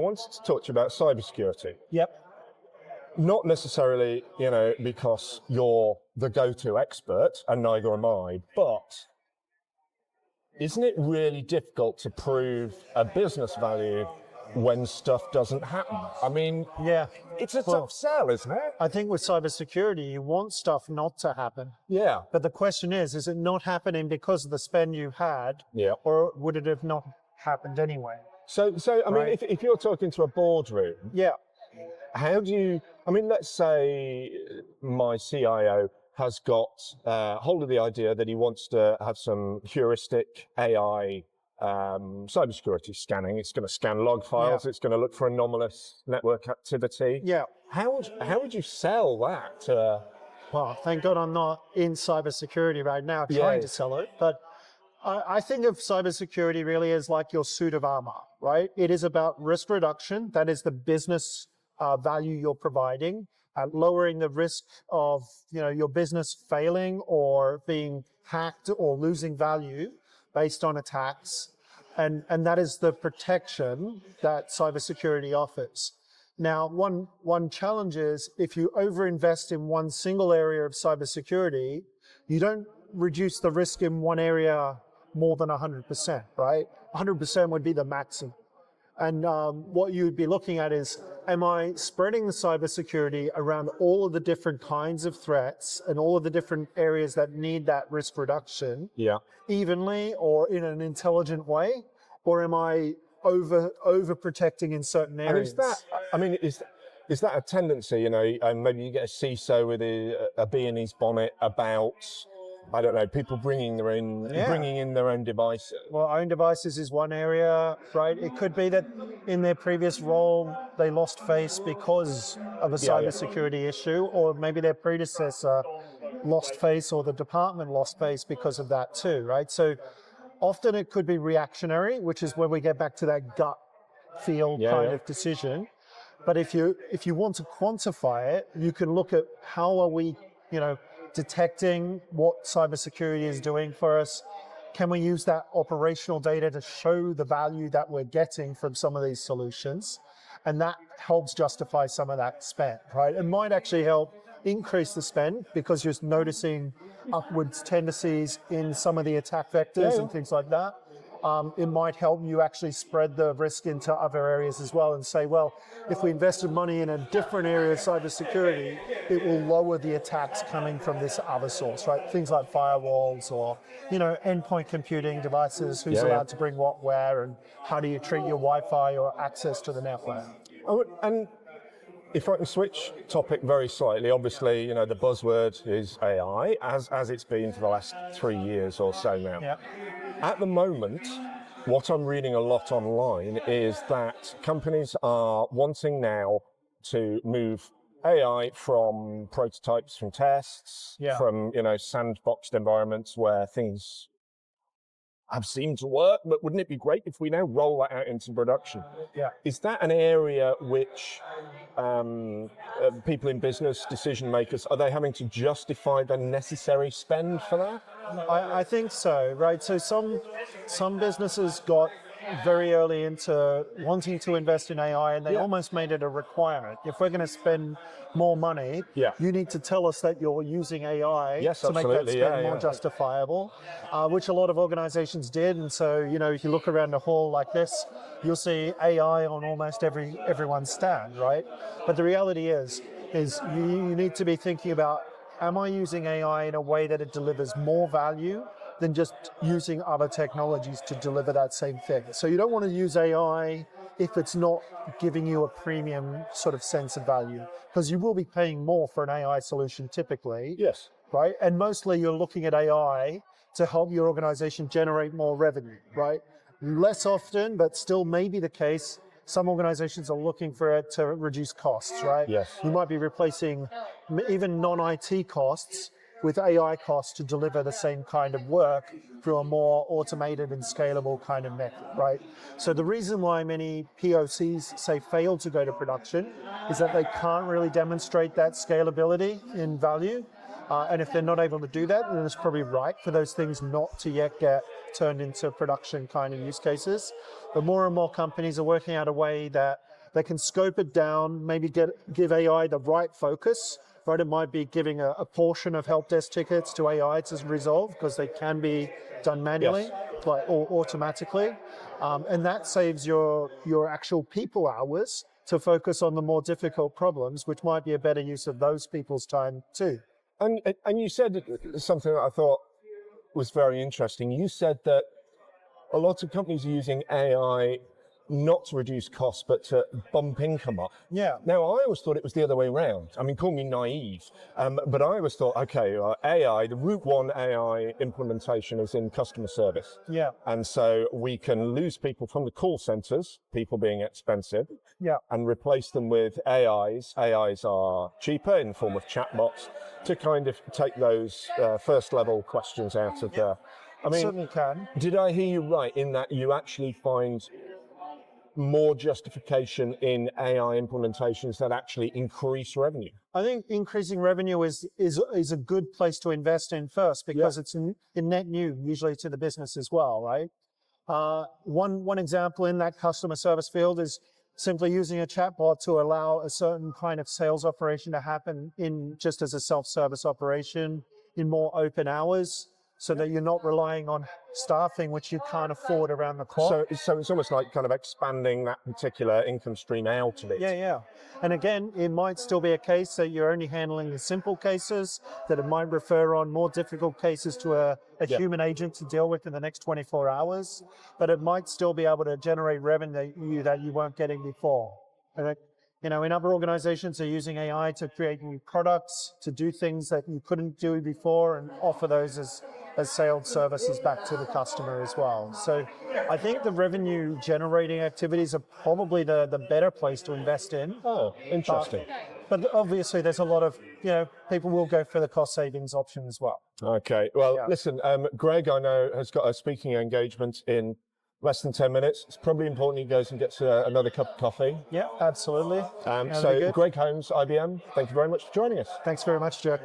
wanted to talk to you about cybersecurity. Yep. Not necessarily, because you're the go-to expert, and neither am I, but isn't it really difficult to prove a business value when stuff doesn't happen? I mean, yeah, it's a tough sell, isn't it? I think with cybersecurity, you want stuff not to happen. Yeah. But the question is it not happening because of the spend you had, or would it have not happened anyway? So I mean, if you're talking to a boardroom, how do you, let's say my CIO has got hold of the idea that he wants to have some heuristic AI cybersecurity scanning. It's going to scan log files. It's going to look for anomalous network activity. Yeah. How would you sell that? Well, thank God I'm not in cybersecurity right now trying to sell it. But I think of cybersecurity really as like your suit of armor, right? It is about risk reduction. That is the business value you're providing, lowering the risk of your business failing or being hacked or losing value based on attacks, and that is the protection that cybersecurity offers. Now, one challenge is if you overinvest in one single area of cybersecurity, you don't reduce the risk in one area more than 100%, right? 100% would be the maximum. And what you'd be looking at is, am I spreading the cybersecurity around all of the different kinds of threats and all of the different areas that need that risk reduction evenly or in an intelligent way? Or am I over protecting in certain areas? And is that a tendency, maybe you get a CISO with a bee in his bonnet about, I don't know, people bringing in their own devices. Well, own devices is one area, right? It could be that in their previous role, they lost face because of a cybersecurity issue, or maybe their predecessor lost face or the department lost face because of that too, right? So often it could be reactionary, which is where we get back to that gut feel kind of decision. But if you want to quantify it, you can look at how are we, detecting what cybersecurity is doing for us. Can we use that operational data to show the value that we're getting from some of these solutions? And that helps justify some of that spend, right? It might actually help increase the spend because you're noticing upwards tendencies in some of the attack vectors and things like that. It might help you actually spread the risk into other areas as well and say, well, if we invested money in a different area of cybersecurity, it will lower the attacks coming from this other source, right? Things like firewalls or, endpoint computing devices, who's allowed to bring what where, and how do you treat your Wi-Fi or access to the network. And if I can switch topic very slightly, obviously, the buzzword is AI, as it's been for the last 3 years or so now. Yeah. At the moment, what I'm reading a lot online is that companies are wanting now to move AI from prototypes, from tests, from, sandboxed environments where things have seemed to work, but wouldn't it be great if we now roll that out into production? Yeah. Is that an area which people in business, decision makers, are they having to justify the necessary spend for that? I think so, right? So some businesses got very early into wanting to invest in AI, and they almost made it a requirement. If we're going to spend more money, you need to tell us that you're using AI to make that spend more justifiable, which a lot of organizations did. And so, if you look around the hall like this, you'll see AI on almost everyone's stand, right? But the reality is you need to be thinking about, am I using AI in a way that it delivers more value than just using other technologies to deliver that same thing? So you don't want to use AI if it's not giving you a premium sort of sense of value, because you will be paying more for an AI solution typically. Yes. Right? And mostly you're looking at AI to help your organization generate more revenue, right? Less often, but still may be the case, some organizations are looking for it to reduce costs, right? Yes. You might be replacing even non-IT costs with AI costs to deliver the same kind of work through a more automated and scalable kind of method, right? So the reason why many POCs say fail to go to production is that they can't really demonstrate that scalability in value. And if they're not able to do that, then it's probably right for those things not to yet get turned into production kind of use cases. But more and more companies are working out a way that they can scope it down, maybe give AI the right focus, right? It might be giving a portion of help desk tickets to AI to resolve because they can be done manually, or automatically. And that saves your actual people hours to focus on the more difficult problems, which might be a better use of those people's time too. And you said something that I thought was very interesting. You said that a lot of companies are using AI not to reduce costs, but to bump income up. Yeah. Now, I always thought it was the other way around. I mean, call me naive, but I always thought, okay, AI, the route one AI implementation is in customer service. Yeah. And so we can lose people from the call centers, people being expensive, and replace them with AIs. AIs are cheaper in the form of chatbots to kind of take those first level questions out of there. I mean, certainly can. Did I hear you right in that you actually find more justification in AI implementations that actually increase revenue? I think increasing revenue is a good place to invest in first because it's in net new, usually to the business as well, right? One example in that customer service field is simply using a chatbot to allow a certain kind of sales operation to happen in just as a self-service operation in more open hours, so that you're not relying on staffing, which you can't afford around the clock. So it's almost like kind of expanding that particular income stream out of it. Yeah. And again, it might still be a case that you're only handling the simple cases, that it might refer on more difficult cases to a human agent to deal with in the next 24 hours, but it might still be able to generate revenue that you weren't getting before. And in other organizations, they're using AI to create new products, to do things that you couldn't do before and offer those as sales services back to the customer as well. So I think the revenue generating activities are probably the better place to invest in. Oh, interesting. But obviously there's a lot of, people will go for the cost savings option as well. Okay, well, listen, Greg, I know, has got a speaking engagement in less than 10 minutes. It's probably important he goes and gets another cup of coffee. Yeah, absolutely. So Greg Holmes, IBM, thank you very much for joining us. Thanks very much, Joe.